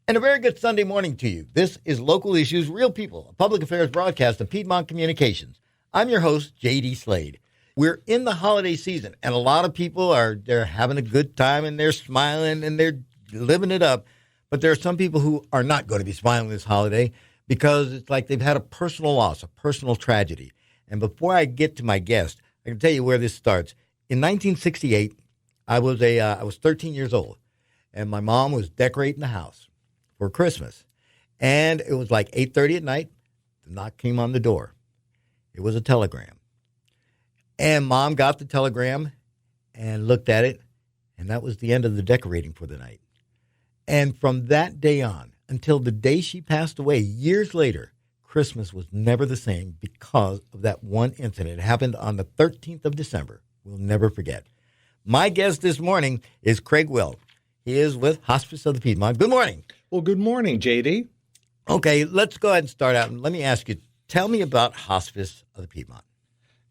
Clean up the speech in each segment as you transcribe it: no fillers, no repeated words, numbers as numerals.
And a very good Sunday morning to you. This is Local Issues, Real People, a public affairs broadcast of Piedmont Communications. I'm your host, J.D. Slade. We're in the holiday season, and a lot of people they're having a good time, and they're smiling, and they're living it up. But there are some people who are not going to be smiling this holiday because it's like they've had a personal loss, a personal tragedy. And before I get to my guest, I can tell you where this starts. In 1968, I was 13 years old, and my mom was decorating the house for Christmas. And it was like 8:30 at night. The knock came on the door. It was a telegram. And Mom got the telegram and looked at it, and that was the end of the decorating for the night. And from that day on, until the day she passed away, years later, Christmas was never the same because of that one incident. It happened on the 13th of December. We'll never forget. My guest this morning is Craig Wilt. He is with Hospice of the Piedmont. Good morning. Well, good morning, J.D. Okay, let's go ahead and start out. And let me ask you, tell me about Hospice of the Piedmont.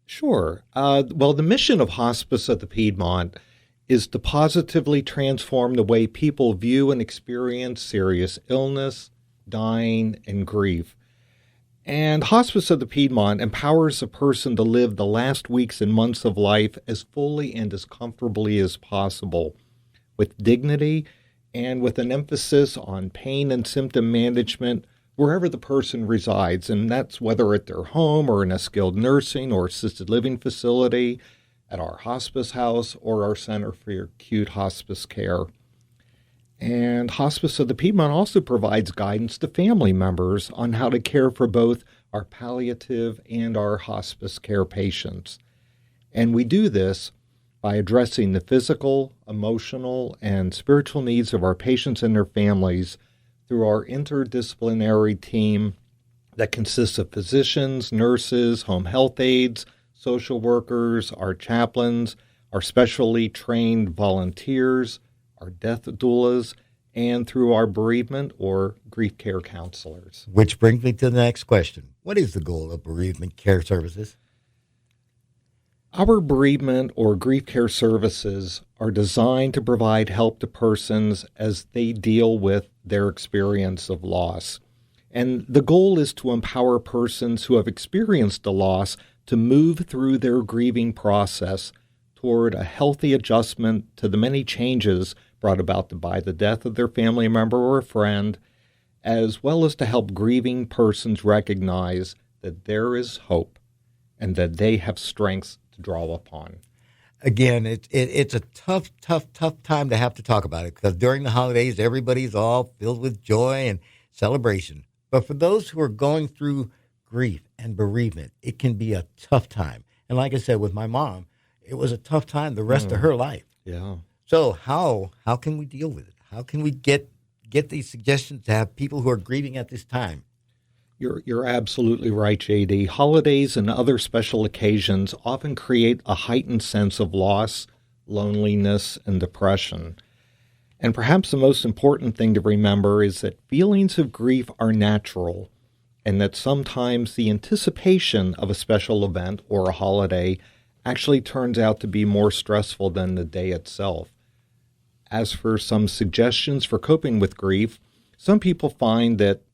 Sure. Well, the mission of Hospice of the Piedmont is to positively transform the way people view and experience serious illness, dying, and grief. And Hospice of the Piedmont empowers a person to live the last weeks and months of life as fully and as comfortably as possible, with dignity and with an emphasis on pain and symptom management wherever the person resides. And that's whether at their home or in a skilled nursing or assisted living facility, at our hospice house or our Center for Acute Hospice Care. And Hospice of the Piedmont also provides guidance to family members on how to care for both our palliative and our hospice care patients. And we do this by addressing the physical, emotional, and spiritual needs of our patients and their families through our interdisciplinary team that consists of physicians, nurses, home health aides, social workers, our chaplains, our specially trained volunteers, our death doulas, and through our bereavement or grief care counselors. Which brings me to the next question. What is the goal of bereavement care services? Our bereavement or grief care services are designed to provide help to persons as they deal with their experience of loss. And the goal is to empower persons who have experienced a loss to move through their grieving process toward a healthy adjustment to the many changes brought about by the death of their family member or a friend, as well as to help grieving persons recognize that there is hope and that they have strengths to draw upon. Again, it's a tough time to have to talk about it because during the holidays, everybody's all filled with joy and celebration. But for those who are going through grief and bereavement, it can be a tough time. And like I said, with my mom, it was a tough time the rest of her life. Yeah. So how can we deal with it? How can we get these suggestions to have people who are grieving at this time? You're absolutely right, J.D. Holidays and other special occasions often create a heightened sense of loss, loneliness, and depression. And perhaps the most important thing to remember is that feelings of grief are natural, and that sometimes the anticipation of a special event or a holiday actually turns out to be more stressful than the day itself. As for some suggestions for coping with grief, some people find it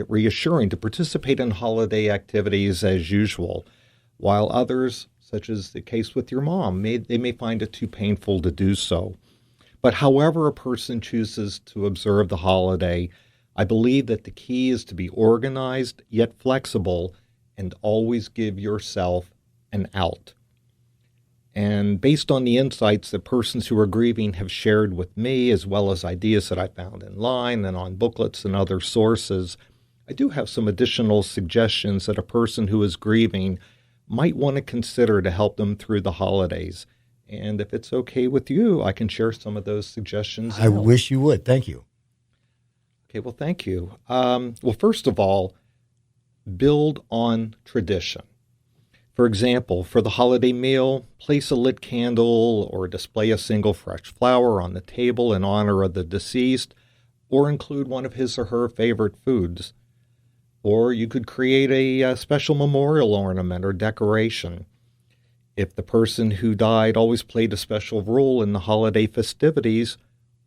reassuring to participate in holiday activities as usual, while others, such as the case with your mom, they may find it too painful to do so. But however a person chooses to observe the holiday, I believe that the key is to be organized yet flexible and always give yourself an out. And based on the insights that persons who are grieving have shared with me, as well as ideas that I found in line and on booklets and other sources, I do have some additional suggestions that a person who is grieving might want to consider to help them through the holidays. And if it's okay with you, I can share some of those suggestions. I wish you would. Thank you. Okay, well, thank you. Well, first of all, build on tradition. For example, for the holiday meal, place a lit candle or display a single fresh flower on the table in honor of the deceased, or include one of his or her favorite foods. Or you could create a special memorial ornament or decoration. If the person who died always played a special role in the holiday festivities,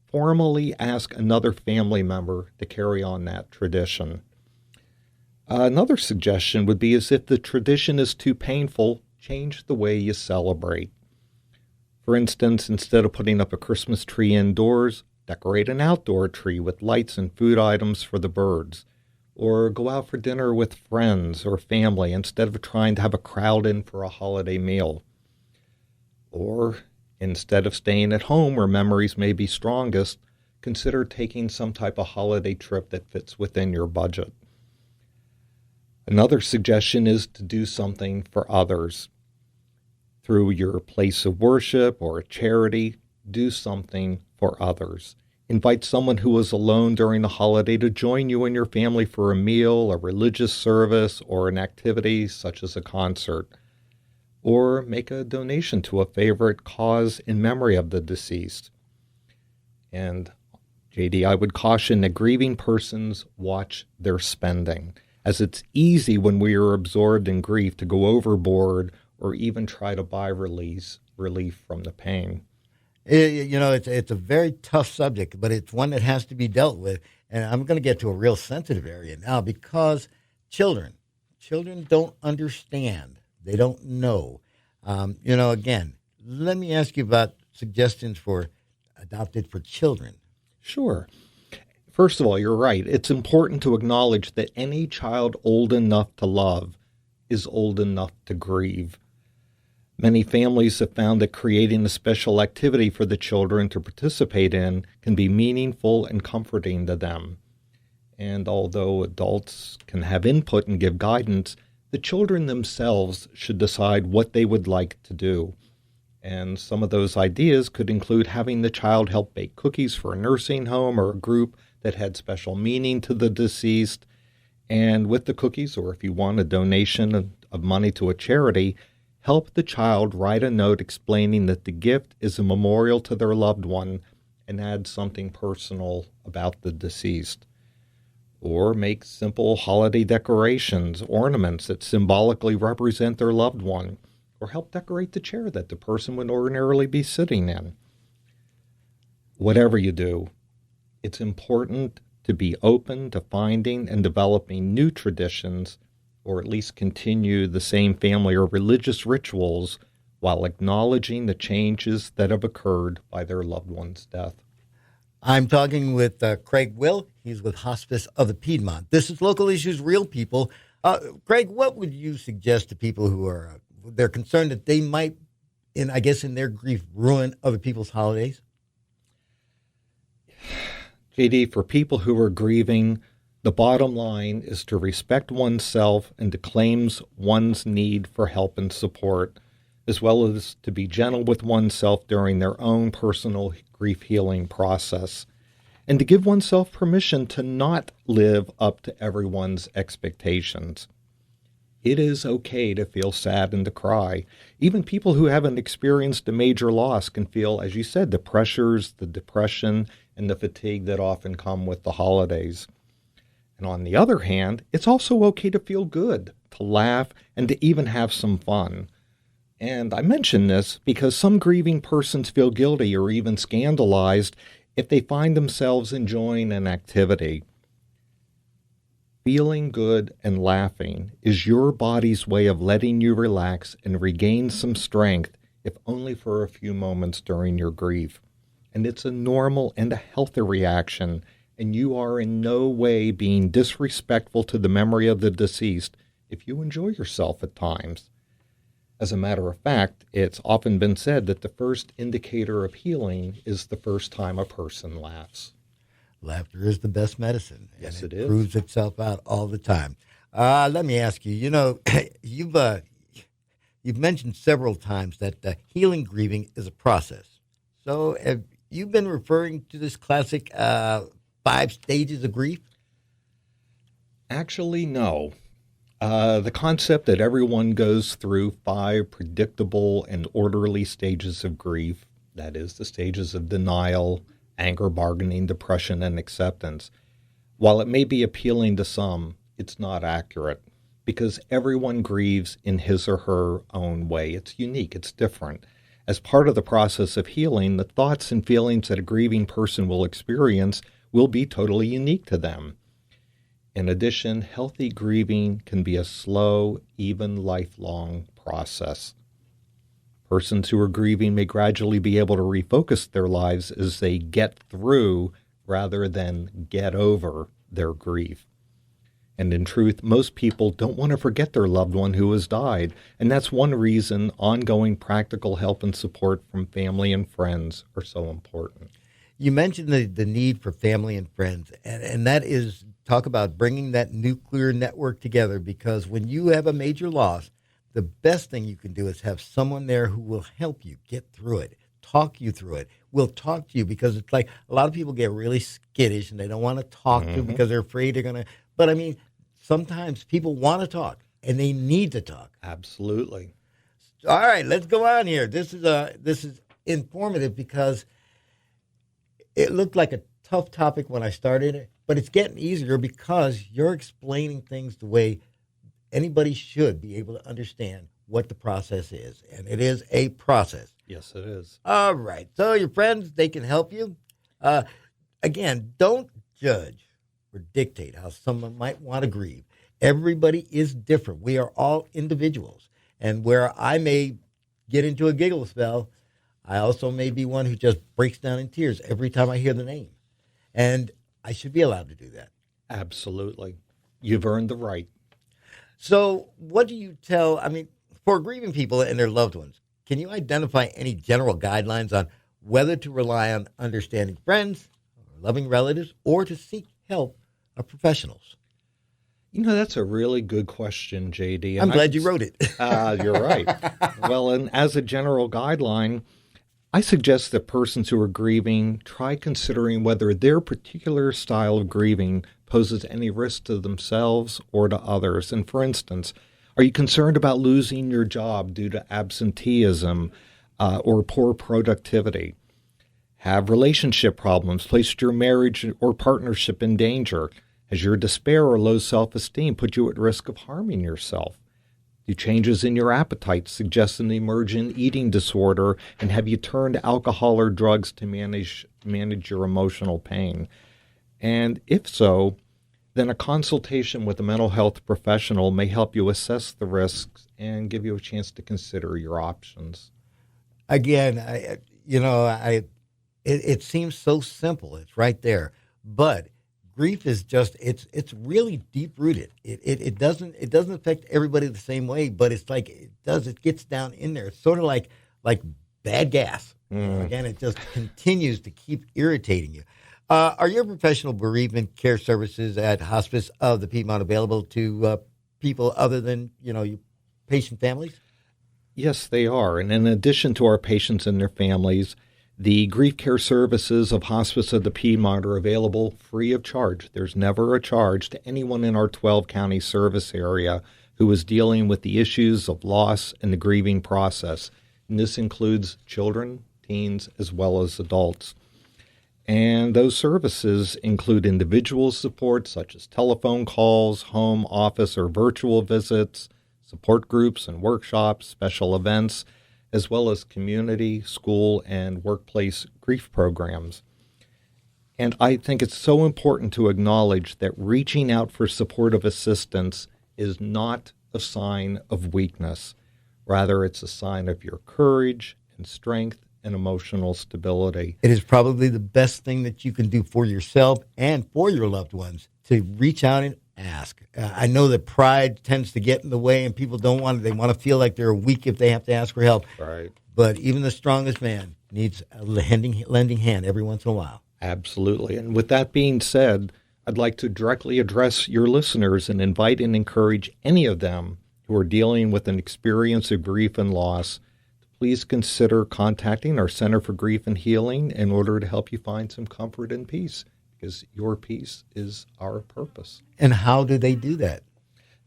formally ask another family member to carry on that tradition. Another suggestion would be is if the tradition is too painful, change the way you celebrate. For instance, instead of putting up a Christmas tree indoors, decorate an outdoor tree with lights and food items for the birds. Or go out for dinner with friends or family instead of trying to have a crowd in for a holiday meal. Or instead of staying at home where memories may be strongest, consider taking some type of holiday trip that fits within your budget. Another suggestion is to do something for others. Through your place of worship or a charity, do something for others. Invite someone who is alone during the holiday to join you and your family for a meal, a religious service, or an activity such as a concert. Or make a donation to a favorite cause in memory of the deceased. And JD, I would caution that grieving persons watch their spending, as it's easy when we are absorbed in grief to go overboard or even try to buy relief from the pain. It's a very tough subject, but it's one that has to be dealt with. And I'm going to get to a real sensitive area now because children don't understand. They don't know. Again, let me ask you about suggestions for adopted for children. Sure. First of all, you're right. It's important to acknowledge that any child old enough to love is old enough to grieve. Many families have found that creating a special activity for the children to participate in can be meaningful and comforting to them. And although adults can have input and give guidance, the children themselves should decide what they would like to do. And some of those ideas could include having the child help bake cookies for a nursing home or a group that had special meaning to the deceased. And with the cookies, or if you want a donation of money to a charity, help the child write a note explaining that the gift is a memorial to their loved one and add something personal about the deceased. Or make simple holiday decorations, ornaments that symbolically represent their loved one, or help decorate the chair that the person would ordinarily be sitting in. Whatever you do, it's important to be open to finding and developing new traditions, or at least continue the same family or religious rituals while acknowledging the changes that have occurred by their loved one's death. I'm talking with Craig Wilt. He's with Hospice of the Piedmont. This is Local Issues, Real People. Craig, what would you suggest to people who are they're concerned that they might, in their grief, ruin other people's holidays? JD, for people who are grieving, the bottom line is to respect oneself and to claim one's need for help and support, as well as to be gentle with oneself during their own personal grief healing process, and to give oneself permission to not live up to everyone's expectations. It is okay to feel sad and to cry. Even people who haven't experienced a major loss can feel, as you said, the pressures, the depression, and the fatigue that often come with the holidays. And on the other hand, it's also okay to feel good, to laugh, and to even have some fun. And I mention this because some grieving persons feel guilty or even scandalized if they find themselves enjoying an activity. Feeling good and laughing is your body's way of letting you relax and regain some strength, if only for a few moments during your grief. And it's a normal and a healthy reaction, and you are in no way being disrespectful to the memory of the deceased if you enjoy yourself at times. As a matter of fact, it's often been said that the first indicator of healing is the first time a person laughs. Laughter is the best medicine. Yes, and it is. Proves itself out all the time. Let me ask you, you've mentioned several times that healing grieving is a process. So have you been referring to this classic 5 stages of grief? Actually, no. The concept that everyone goes through 5 predictable and orderly stages of grief, that is, the stages of denial, anger, bargaining, depression, and acceptance. While it may be appealing to some, it's not accurate because everyone grieves in his or her own way. It's unique, it's different. As part of the process of healing, the thoughts and feelings that a grieving person will experience will be totally unique to them. In addition, healthy grieving can be a slow, even lifelong process. Persons who are grieving may gradually be able to refocus their lives as they get through rather than get over their grief. And in truth, most people don't want to forget their loved one who has died, and that's one reason ongoing practical help and support from family and friends are so important. You mentioned the need for family and friends, and that is, talk about bringing that nuclear network together, because when you have a major loss, the best thing you can do is have someone there who will help you get through it, talk you through it, will talk to you, because it's like a lot of people get really skittish and they don't want to talk to you because they're afraid they're going to, but I mean, sometimes people want to talk and they need to talk. Absolutely. All right, let's go on here. This is informative because it looked like a tough topic when I started it, but it's getting easier because you're explaining things the way anybody should be able to understand what the process is. And it is a process. Yes, it is. All right. So your friends, they can help you. Again, don't judge or dictate how someone might want to grieve. Everybody is different. We are all individuals. And where I may get into a giggle spell, I also may be one who just breaks down in tears every time I hear the name. And I should be allowed to do that. Absolutely. You've earned the right. So what do you tell, for grieving people and their loved ones, can you identify any general guidelines on whether to rely on understanding friends, or loving relatives, or to seek help of professionals? That's a really good question, JD. I'm glad you wrote it. You're right. Well, and as a general guideline, I suggest that persons who are grieving try considering whether their particular style of grieving poses any risk to themselves or to others. And for instance, are you concerned about losing your job due to absenteeism or poor productivity? Have relationship problems placed your marriage or partnership in danger? Has your despair or low self-esteem put you at risk of harming yourself? Do changes in your appetite suggest an emergent eating disorder? And have you turned to alcohol or drugs to manage your emotional pain? And if so, then a consultation with a mental health professional may help you assess the risks and give you a chance to consider your options. Again, it seems so simple. It's right there. But grief is just, it's really deep rooted. It doesn't affect everybody the same way, but it's like it gets down in there. It's sort of like bad gas. Again, it just continues to keep irritating you. Are your professional bereavement care services at Hospice of the Piedmont available to people other than, your patient families? Yes, they are. And in addition to our patients and their families, the grief care services of Hospice of the Piedmont are available free of charge. There's never a charge to anyone in our 12-county service area who is dealing with the issues of loss and the grieving process. And this includes children, teens, as well as adults. And those services include individual support such as telephone calls, home, office, or virtual visits, support groups and workshops, special events, as well as community, school, and workplace grief programs. And I think it's so important to acknowledge that reaching out for supportive assistance is not a sign of weakness. Rather, it's a sign of your courage and strength and emotional stability. It is probably the best thing that you can do for yourself and for your loved ones, to reach out and ask. I know that pride tends to get in the way and people don't want it. They want to feel like they're weak if they have to ask for help. Right. But even the strongest man needs a lending hand every once in a while. Absolutely. And with that being said, I'd like to directly address your listeners and invite and encourage any of them who are dealing with an experience of grief and loss to please consider contacting our Center for Grief and Healing in order to help you find some comfort and peace, because your peace is our purpose. And how do they do that?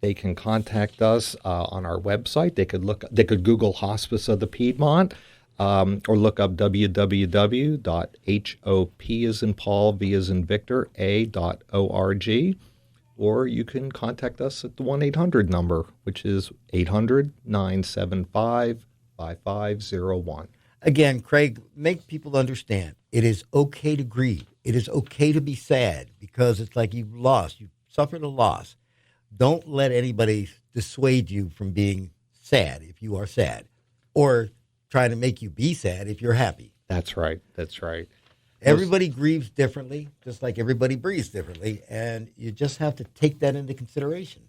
They can contact us on our website. They could Google Hospice of the Piedmont, or look up www.hop as in Paul, V as in Victor, a.org. Or you can contact us at the 1-800 number, which is 800-975-5501. Again, Craig, make people understand it is okay to grieve. It is okay to be sad because it's like you've suffered a loss. Don't let anybody dissuade you from being sad if you are sad, or try to make you be sad if you're happy. That's right. That's right. Everybody grieves differently, just like everybody breathes differently, and you just have to take that into consideration.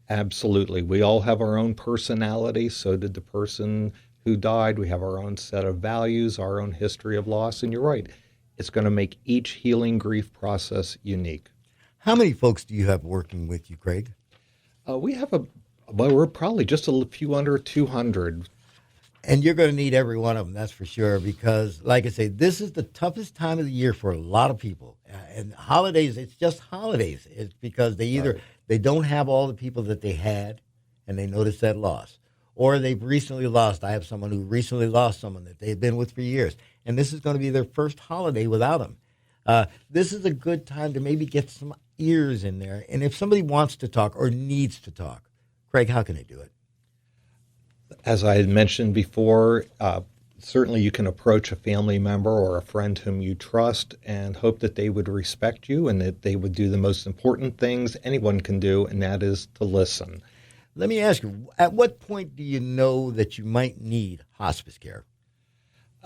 Absolutely. We all have our own personality. So did the person who died. We have our own set of values, our own history of loss. And you're right. It's going to make each healing grief process unique. How many folks do you have working with you, Craig? We're probably just a few under 200. And you're going to need every one of them, that's for sure, because, like I say, this is the toughest time of the year for a lot of people. And holidays, it's just holidays. It's because they don't have all the people that they had, and they notice that loss. Or they've recently lost. I have someone who recently lost someone that they've been with for years, and this is going to be their first holiday without them. This is a good time to maybe get some ears in there. And if somebody wants to talk or needs to talk, Craig, how can they do it? As I had mentioned before, certainly you can approach a family member or a friend whom you trust and hope that they would respect you and that they would do the most important things anyone can do, and that is to listen. Let me ask you, at what point do you know that you might need hospice care?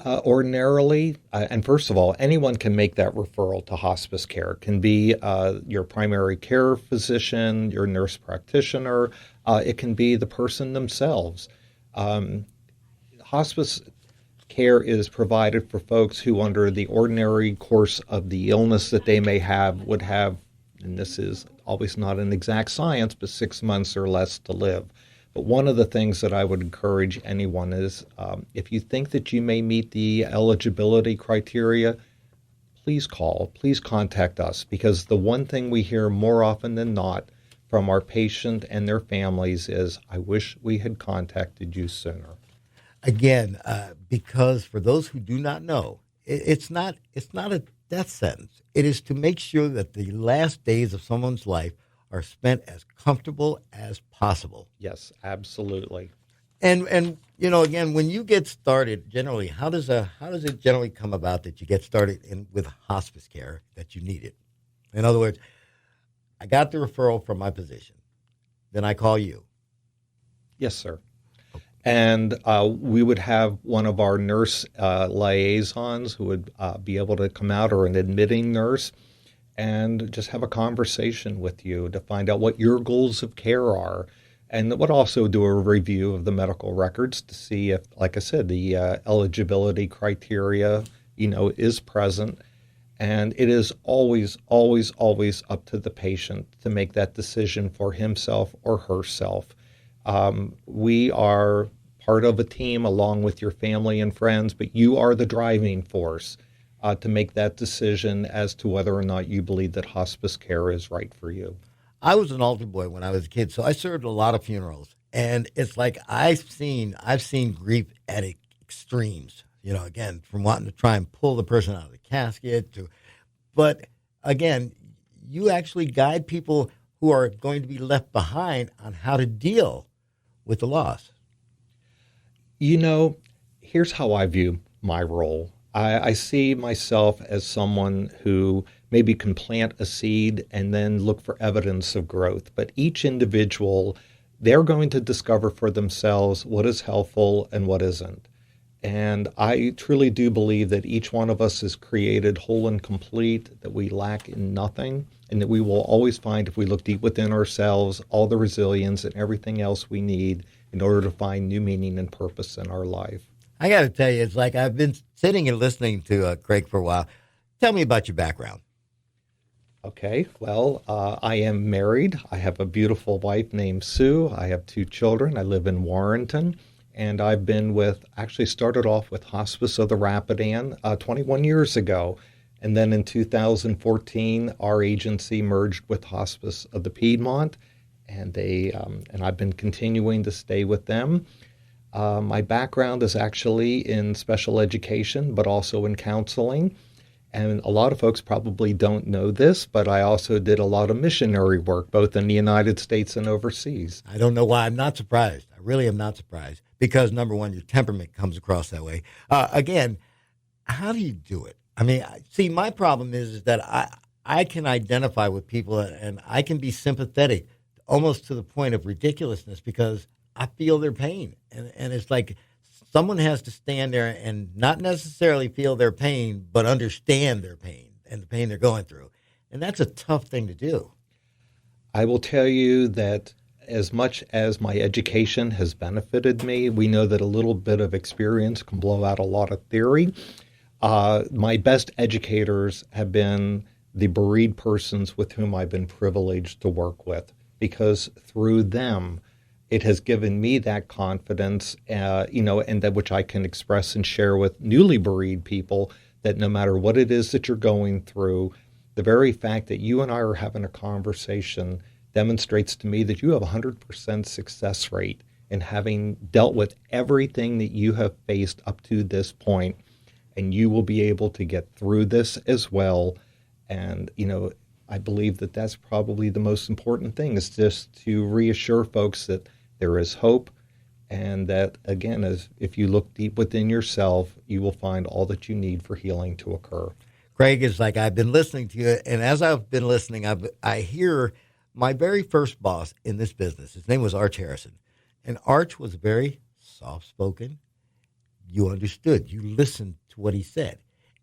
Ordinarily, and first of all, anyone can make that referral to hospice care. It can be your primary care physician, your nurse practitioner. It can be the person themselves. Hospice care is provided for folks who, under the ordinary course of the illness that they may have, would have, and this is always not an exact science, but 6 months or less to live. But one of the things that I would encourage anyone is, if you think that you may meet the eligibility criteria, please contact us, because the one thing we hear more often than not from our patient and their families is, I wish we had contacted you sooner. Again, because for those who do not know, it's not a death sentence. It is to make sure that the last days of someone's life are spent as comfortable as possible. Yes, absolutely. And again, when you get started, generally, how does it generally come about that you get started with hospice care, that you need it? In other words, I got the referral from my physician. Then I call you. Yes, sir. And we would have one of our nurse liaisons who would be able to come out, or an admitting nurse, and just have a conversation with you to find out what your goals of care are. And would also do a review of the medical records to see if, like I said, the eligibility criteria, is present. And it is always, always, always up to the patient to make that decision for himself or herself. We are part of a team along with your family and friends, but you are the driving force to make that decision as to whether or not you believe that hospice care is right for you. I was an altar boy when I was a kid, so I served a lot of funerals, and it's like I've seen grief at extremes. Again, from wanting to try and pull the person out of the casket but again, you actually guide people who are going to be left behind on how to deal with the loss. Here's how I view my role. I see myself as someone who maybe can plant a seed and then look for evidence of growth. But each individual, they're going to discover for themselves what is helpful and what isn't. And I truly do believe that each one of us is created whole and complete, that we lack in nothing, and that we will always find, if we look deep within ourselves, all the resilience and everything else we need in order to find new meaning and purpose in our life. I got to tell you, it's like I've been sitting and listening to Craig for a while. Tell me about your background. Okay, well, I am married. I have a beautiful wife named Sue. I have 2 children. I live in Warrenton. And I've been started off with Hospice of the Rapidan 21 years ago. And then in 2014, our agency merged with Hospice of the Piedmont, and I've been continuing to stay with them. My background is actually in special education, but also in counseling. And a lot of folks probably don't know this, but I also did a lot of missionary work, both in the United States and overseas. I don't know why. I'm not surprised. I really am not surprised, because number one, your temperament comes across that way. Again, how do you do it? I mean, see, my problem is that I can identify with people and I can be sympathetic almost to the point of ridiculousness because I feel their pain. And it's like someone has to stand there and not necessarily feel their pain, but understand their pain and the pain they're going through. And that's a tough thing to do. I will tell you that as much as my education has benefited me, we know that a little bit of experience can blow out a lot of theory. My best educators have been the bereaved persons with whom I've been privileged to work with, because through them, it has given me that confidence, and that which I can express and share with newly bereaved people, that no matter what it is that you're going through, the very fact that you and I are having a conversation demonstrates to me that you have a 100% success rate in having dealt with everything that you have faced up to this point, and you will be able to get through this as well. And, I believe that that's probably the most important thing, is just to reassure folks that there is hope, and that, again, if you look deep within yourself, you will find all that you need for healing to occur. Craig, it's like I've been listening to you, and as I've been listening, I hear my very first boss in this business. His name was Arch Harrison, and Arch was very soft-spoken. You understood. You listened to what he said.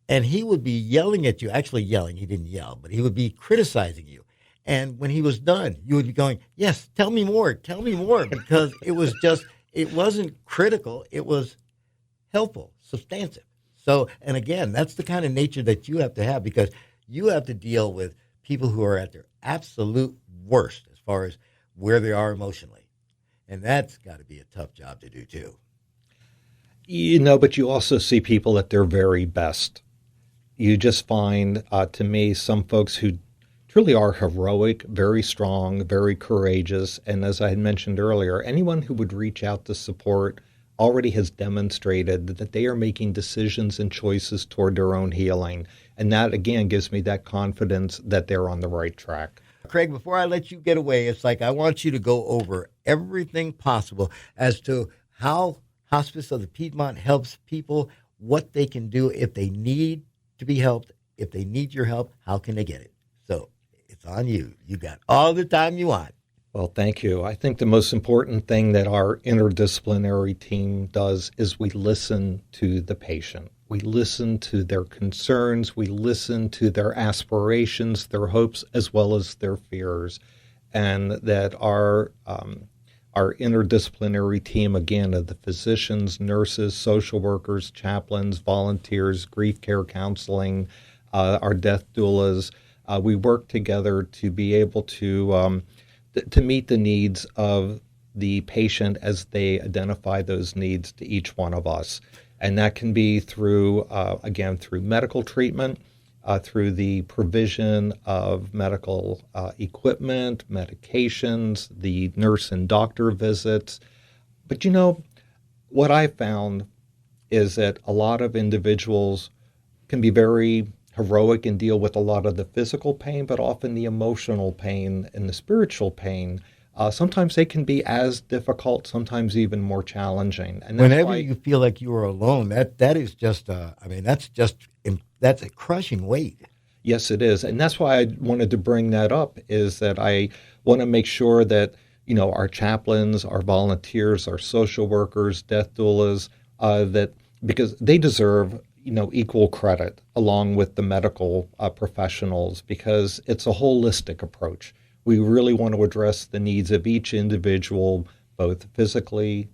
And he would be yelling at you, actually yelling. He didn't yell, but he would be criticizing you. And when he was done, you would be going, yes, tell me more, because it wasn't critical. It was helpful, substantive. So, and again, that's the kind of nature that you have to have, because you have to deal with people who are at their absolute worst as far as where they are emotionally. And that's got to be a tough job to do too. But you also see people at their very best. You just find, to me, some folks who truly are heroic, very strong, very courageous. And as I had mentioned earlier, anyone who would reach out to support already has demonstrated that they are making decisions and choices toward their own healing. And that, again, gives me that confidence that they're on the right track. Craig, before I let you get away, it's like I want you to go over everything possible as to how Hospice of the Piedmont helps people, what they can do if they need to be helped. If they need your help, how can they get it? So it's on you. You got all the time you want. Well, thank you. I think the most important thing that our interdisciplinary team does is we listen to the patient. We listen to their concerns. We listen to their aspirations, their hopes, as well as their fears. And that our interdisciplinary team, again, of the physicians, nurses, social workers, chaplains, volunteers, grief care counseling, our death doulas, we work together to be able to meet the needs of the patient as they identify those needs to each one of us. And that can be through medical treatment, through the provision of medical equipment, medications, the nurse and doctor visits. But what I found is that a lot of individuals can be very heroic and deal with a lot of the physical pain, but often the emotional pain and the spiritual pain. Sometimes they can be as difficult, sometimes even more challenging. And whenever you feel like you are alone, that is just, that's a crushing weight. Yes, it is. And that's why I wanted to bring that up, is that I want to make sure that, our chaplains, our volunteers, our social workers, death doulas, because they deserve, equal credit along with the medical professionals, because it's a holistic approach. We really want to address the needs of each individual, both physically,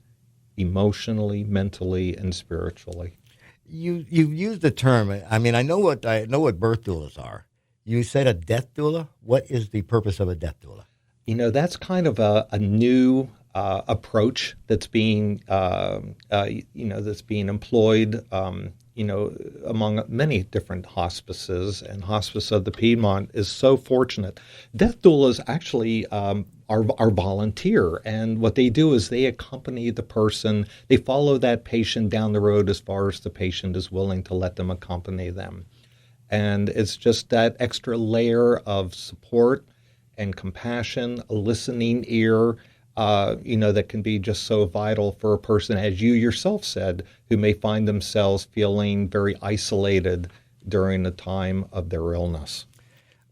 emotionally, mentally, and spiritually. You've used the term. I know what birth doulas are. You said a death doula. What is the purpose of a death doula? That's kind of a new approach that's being employed. Among many different hospices, and Hospice of the Piedmont is so fortunate. Death doulas actually are volunteer, and what they do is they accompany the person. They follow that patient down the road as far as the patient is willing to let them accompany them. And it's just that extra layer of support and compassion, a listening ear, that can be just so vital for a person, as you yourself said, who may find themselves feeling very isolated during the time of their illness.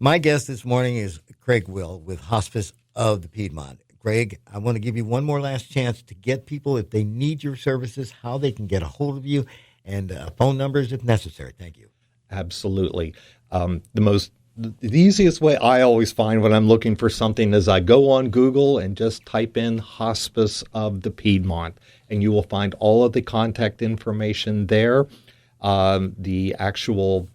My guest this morning is Craig Wilt with Hospice of the Piedmont. Craig, I want to give you one more last chance to get people, if they need your services, how they can get a hold of you, and phone numbers if necessary. Thank you. Absolutely. The easiest way I always find when I'm looking for something is I go on Google and just type in Hospice of the Piedmont, and you will find all of the contact information there. The actual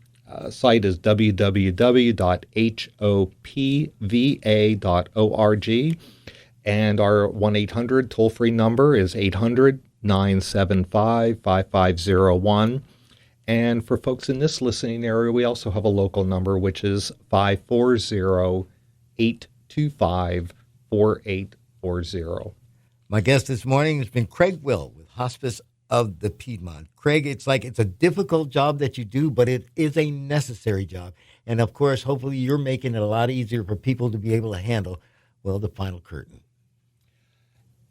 site is www.hopva.org, and our 1-800 toll-free number is 800-975-5501. And for folks in this listening area, we also have a local number, which is 540-825-4840. My guest this morning has been Craig Wilt with Hospice of the Piedmont. Craig, it's a difficult job that you do, but it is a necessary job. And, of course, hopefully you're making it a lot easier for people to be able to handle, well, the final curtain.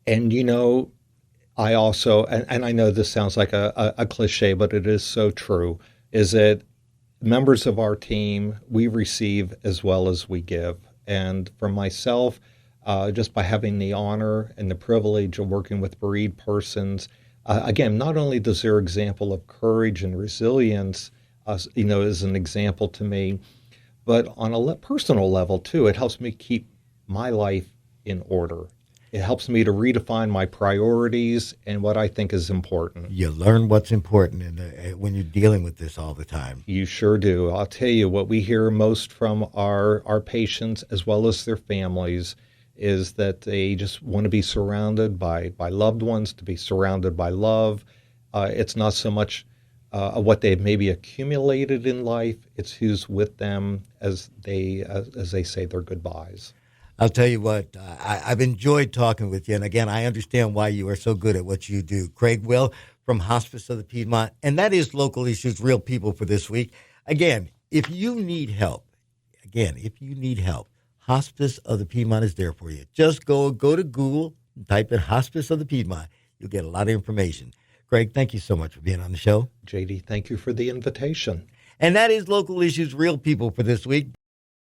And, I also, and I know this sounds like a cliche, but it is so true, is that members of our team, we receive as well as we give. And for myself, just by having the honor and the privilege of working with bereaved persons, again, not only does their example of courage and resilience, is an example to me, but on a personal level, too, it helps me keep my life in order. It helps me to redefine my priorities and what I think is important. You learn what's important when you're dealing with this all the time. You sure do. I'll tell you, what we hear most from our patients as well as their families is that they just want to be surrounded by loved ones, to be surrounded by love. It's not so much what they've maybe accumulated in life, it's who's with them as they say their goodbyes. I'll tell you what, I've enjoyed talking with you. And again, I understand why you are so good at what you do. Craig Wilt from Hospice of the Piedmont. And that is Local Issues, Real People for this week. Again, if you need help, Hospice of the Piedmont is there for you. Just go to Google, type in Hospice of the Piedmont. You'll get a lot of information. Craig, thank you so much for being on the show. JD, thank you for the invitation. And that is Local Issues, Real People for this week.